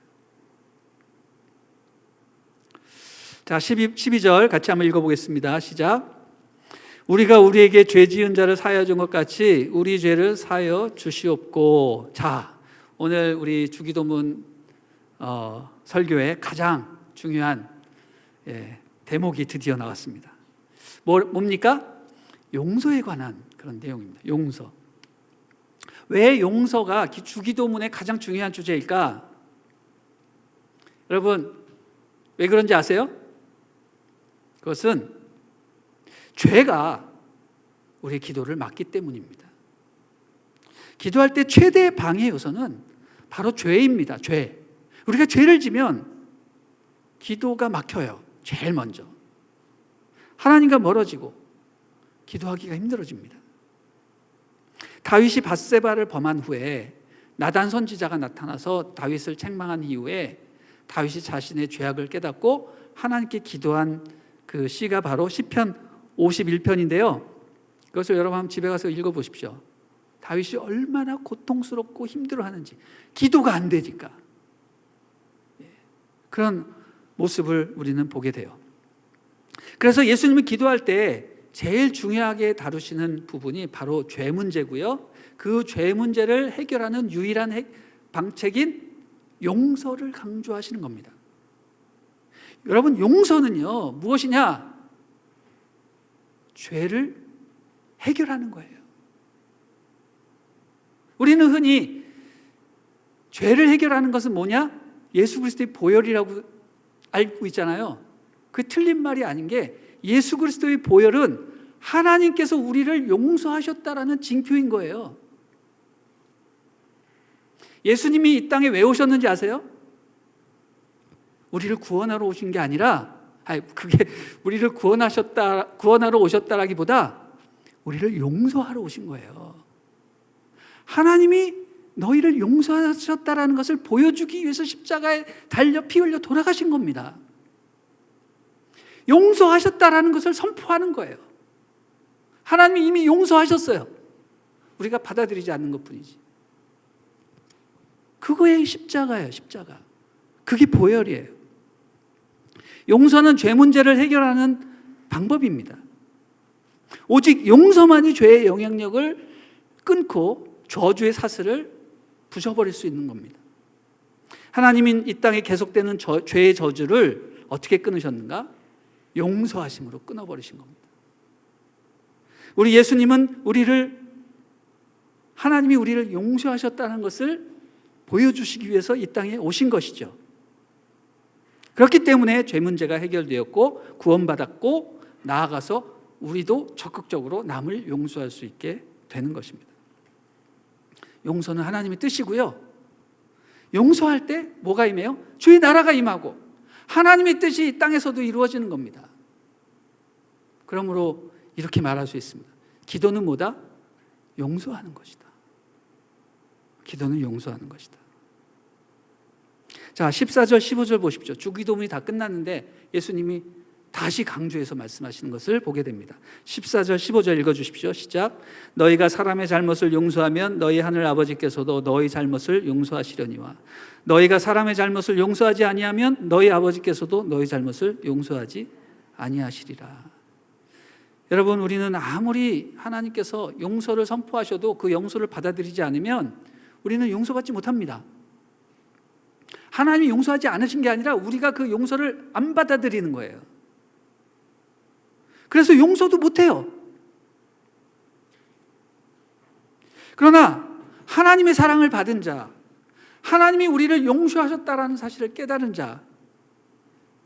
자, 12절 같이 한번 읽어보겠습니다. 시작. 우리가 우리에게 죄 지은 자를 사하여 준 것 같이 우리 죄를 사하여 주시옵고. 자, 오늘 우리 주기도문 설교의 가장 중요한 대목이 드디어 나왔습니다. 뭡니까? 용서에 관한 그런 내용입니다. 용서. 왜 용서가 주기도문의 가장 중요한 주제일까? 여러분, 왜 그런지 아세요? 그것은 죄가 우리의 기도를 막기 때문입니다. 기도할 때 최대의 방해 요소는 바로 죄입니다. 죄. 우리가 죄를 지면 기도가 막혀요. 제일 먼저. 하나님과 멀어지고 기도하기가 힘들어집니다. 다윗이 밧세바를 범한 후에 나단 선지자가 나타나서 다윗을 책망한 이후에 다윗이 자신의 죄악을 깨닫고 하나님께 기도한 그 시가 바로 시편 51편인데요. 그것을 여러분 한번 집에 가서 읽어보십시오. 다윗이 얼마나 고통스럽고 힘들어하는지, 기도가 안 되니까. 그런 모습을 우리는 보게 돼요. 그래서 예수님이 기도할 때 제일 중요하게 다루시는 부분이 바로 죄 문제고요. 그 죄 문제를 해결하는 유일한 방책인 용서를 강조하시는 겁니다. 여러분, 용서는요, 무엇이냐? 죄를 해결하는 거예요. 우리는 흔히 죄를 해결하는 것은 뭐냐? 예수 그리스도의 보혈이라고 알고 있잖아요. 그 틀린 말이 아닌 게 예수 그리스도의 보혈은 하나님께서 우리를 용서하셨다라는 징표인 거예요. 예수님이 이 땅에 왜 오셨는지 아세요? 우리를 구원하러 오신 게 아니라, 그게 우리를 구원하러 오셨다라기보다 우리를 용서하러 오신 거예요. 하나님이 너희를 용서하셨다라는 것을 보여주기 위해서 십자가에 달려 피 흘려 돌아가신 겁니다. 용서하셨다라는 것을 선포하는 거예요. 하나님이 이미 용서하셨어요. 우리가 받아들이지 않는 것뿐이지. 그거의 십자가예요, 십자가. 그게 보혈이에요. 용서는 죄 문제를 해결하는 방법입니다. 오직 용서만이 죄의 영향력을 끊고 저주의 사슬을 부셔버릴 수 있는 겁니다. 하나님은 이 땅에 계속되는 죄의 저주를 어떻게 끊으셨는가? 용서하심으로 끊어버리신 겁니다. 우리 예수님은 하나님이 우리를 용서하셨다는 것을 보여주시기 위해서 이 땅에 오신 것이죠. 그렇기 때문에 죄 문제가 해결되었고 구원받았고 나아가서 우리도 적극적으로 남을 용서할 수 있게 되는 것입니다. 용서는 하나님의 뜻이고요. 용서할 때 뭐가 임해요? 주의 나라가 임하고 하나님의 뜻이 이 땅에서도 이루어지는 겁니다. 그러므로 이렇게 말할 수 있습니다. 기도는 뭐다? 용서하는 것이다. 기도는 용서하는 것이다. 자, 14절 15절 보십시오. 주기도문이 다 끝났는데 예수님이 다시 강조해서 말씀하시는 것을 보게 됩니다. 14절 15절 읽어주십시오. 시작. 너희가 사람의 잘못을 용서하면 너희 하늘 아버지께서도 너희 잘못을 용서하시려니와 너희가 사람의 잘못을 용서하지 아니하면 너희 아버지께서도 너희 잘못을 용서하지 아니하시리라. 여러분, 우리는 아무리 하나님께서 용서를 선포하셔도 그 용서를 받아들이지 않으면 우리는 용서받지 못합니다. 하나님이 용서하지 않으신 게 아니라 우리가 그 용서를 안 받아들이는 거예요. 그래서 용서도 못해요. 그러나 하나님의 사랑을 받은 자, 하나님이 우리를 용서하셨다라는 사실을 깨달은 자,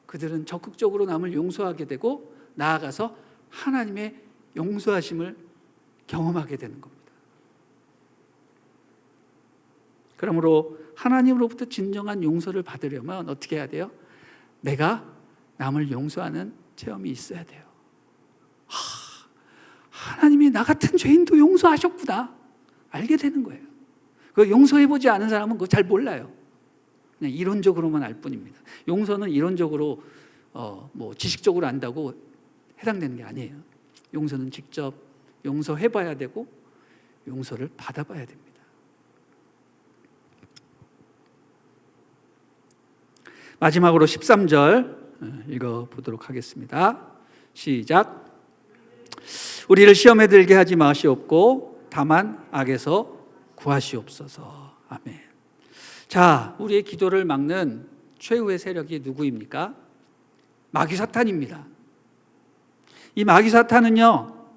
그들은 적극적으로 남을 용서하게 되고 나아가서 하나님의 용서하심을 경험하게 되는 겁니다. 그러므로 하나님으로부터 진정한 용서를 받으려면 어떻게 해야 돼요? 내가 남을 용서하는 체험이 있어야 돼요. 하나님이 나 같은 죄인도 용서하셨구나 알게 되는 거예요. 그 용서해보지 않은 사람은 그거 잘 몰라요. 그냥 이론적으로만 알 뿐입니다. 용서는 이론적으로 지식적으로 안다고 해당되는 게 아니에요. 용서는 직접 용서해봐야 되고 용서를 받아봐야 됩니다. 마지막으로 13절 읽어보도록 하겠습니다. 시작. 우리를 시험에 들게 하지 마시옵고 다만 악에서 구하시옵소서. 아멘. 자, 우리의 기도를 막는 최후의 세력이 누구입니까? 마귀 사탄입니다. 이 마귀 사탄은요,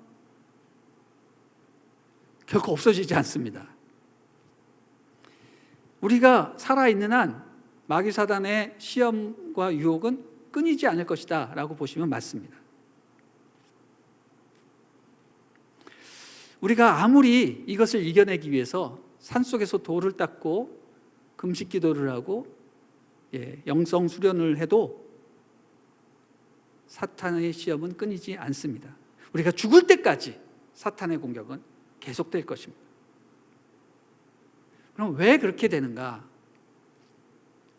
결코 없어지지 않습니다. 우리가 살아있는 한 마귀 사탄의 시험과 유혹은 끊이지 않을 것이다 라고 보시면 맞습니다. 우리가 아무리 이것을 이겨내기 위해서 산속에서 돌을 닦고 금식 기도를 하고 영성 수련을 해도 사탄의 시험은 끊이지 않습니다. 우리가 죽을 때까지 사탄의 공격은 계속될 것입니다. 그럼 왜 그렇게 되는가?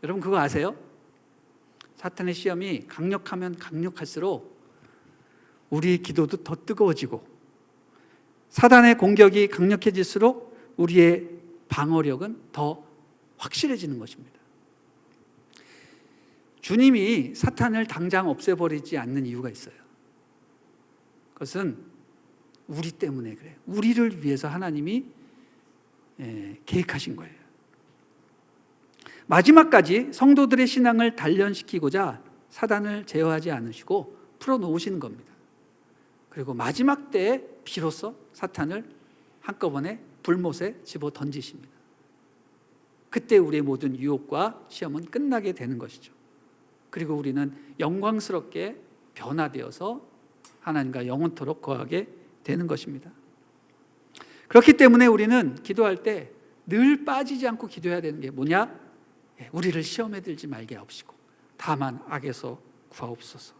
여러분 그거 아세요? 사탄의 시험이 강력하면 강력할수록 우리의 기도도 더 뜨거워지고, 사탄의 공격이 강력해질수록 우리의 방어력은 더 확실해지는 것입니다. 주님이 사탄을 당장 없애버리지 않는 이유가 있어요. 그것은 우리 때문에 그래요. 우리를 위해서 하나님이 계획하신 거예요. 마지막까지 성도들의 신앙을 단련시키고자 사단을 제어하지 않으시고 풀어놓으시는 겁니다. 그리고 마지막 때에 비로소 사탄을 한꺼번에 불못에 집어 던지십니다. 그때 우리의 모든 유혹과 시험은 끝나게 되는 것이죠. 그리고 우리는 영광스럽게 변화되어서 하나님과 영원토록 거하게 되는 것입니다. 그렇기 때문에 우리는 기도할 때 늘 빠지지 않고 기도해야 되는 게 뭐냐? 우리를 시험에 들지 말게 하옵시고 다만 악에서 구하옵소서.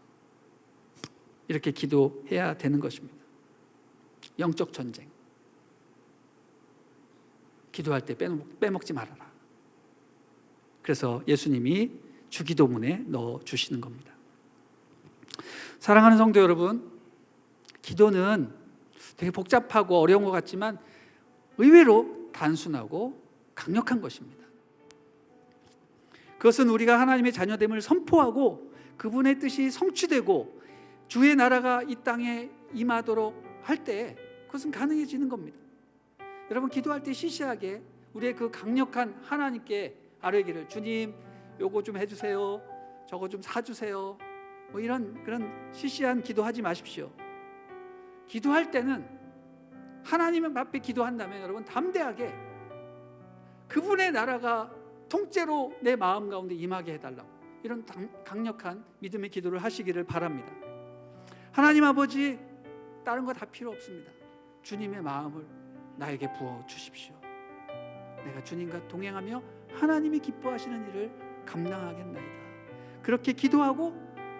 이렇게 기도해야 되는 것입니다. 영적 전쟁. 기도할 때 빼먹지 말아라. 그래서 예수님이 주기도문에 넣어주시는 겁니다. 사랑하는 성도 여러분, 기도는 되게 복잡하고 어려운 것 같지만 의외로 단순하고 강력한 것입니다. 그것은 우리가 하나님의 자녀됨을 선포하고 그분의 뜻이 성취되고 주의 나라가 이 땅에 임하도록 할 때 그것은 가능해지는 겁니다. 여러분 기도할 때 시시하게 우리의 그 강력한 하나님께 아뢰기를, 주님 요거 좀 해주세요, 저거 좀 사주세요, 뭐 이런 그런 시시한 기도하지 마십시오. 기도할 때는 하나님 앞에 기도한다면 여러분 담대하게 그분의 나라가 통째로 내 마음 가운데 임하게 해달라고, 이런 강력한 믿음의 기도를 하시기를 바랍니다. 하나님 아버지, 다른 거 다 필요 없습니다. 주님의 마음을 나에게 부어주십시오. 내가 주님과 동행하며 하나님이 기뻐하시는 일을 감당하겠나이다. 그렇게 기도하고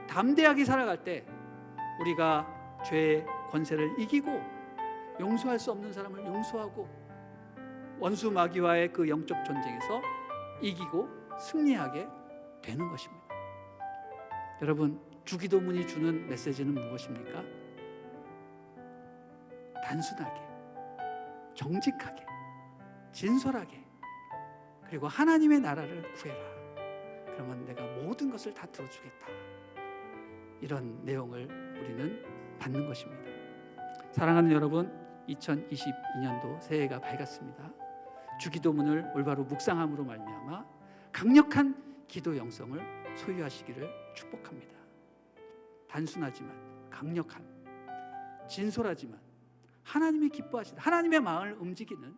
담대하게 살아갈 때 우리가 죄의 권세를 이기고 용서할 수 없는 사람을 용서하고 원수 마귀와의 그 영적 전쟁에서 이기고 승리하게 되는 것입니다. 여러분, 주기도문이 주는 메시지는 무엇입니까? 단순하게, 정직하게, 진솔하게, 그리고 하나님의 나라를 구해라. 그러면 내가 모든 것을 다 들어주겠다. 이런 내용을 우리는 받는 것입니다. 사랑하는 여러분, 2022년도 새해가 밝았습니다. 주기도문을 올바로 묵상함으로 말미암아 강력한 기도 영성을 소유하시기를 축복합니다. 단순하지만 강력한, 진솔하지만 하나님이 기뻐하시는, 하나님의 마음을 움직이는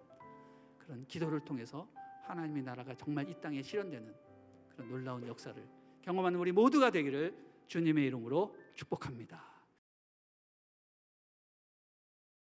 그런 기도를 통해서 하나님의 나라가 정말 이 땅에 실현되는 그런 놀라운 역사를 경험하는 우리 모두가 되기를 주님의 이름으로 축복합니다.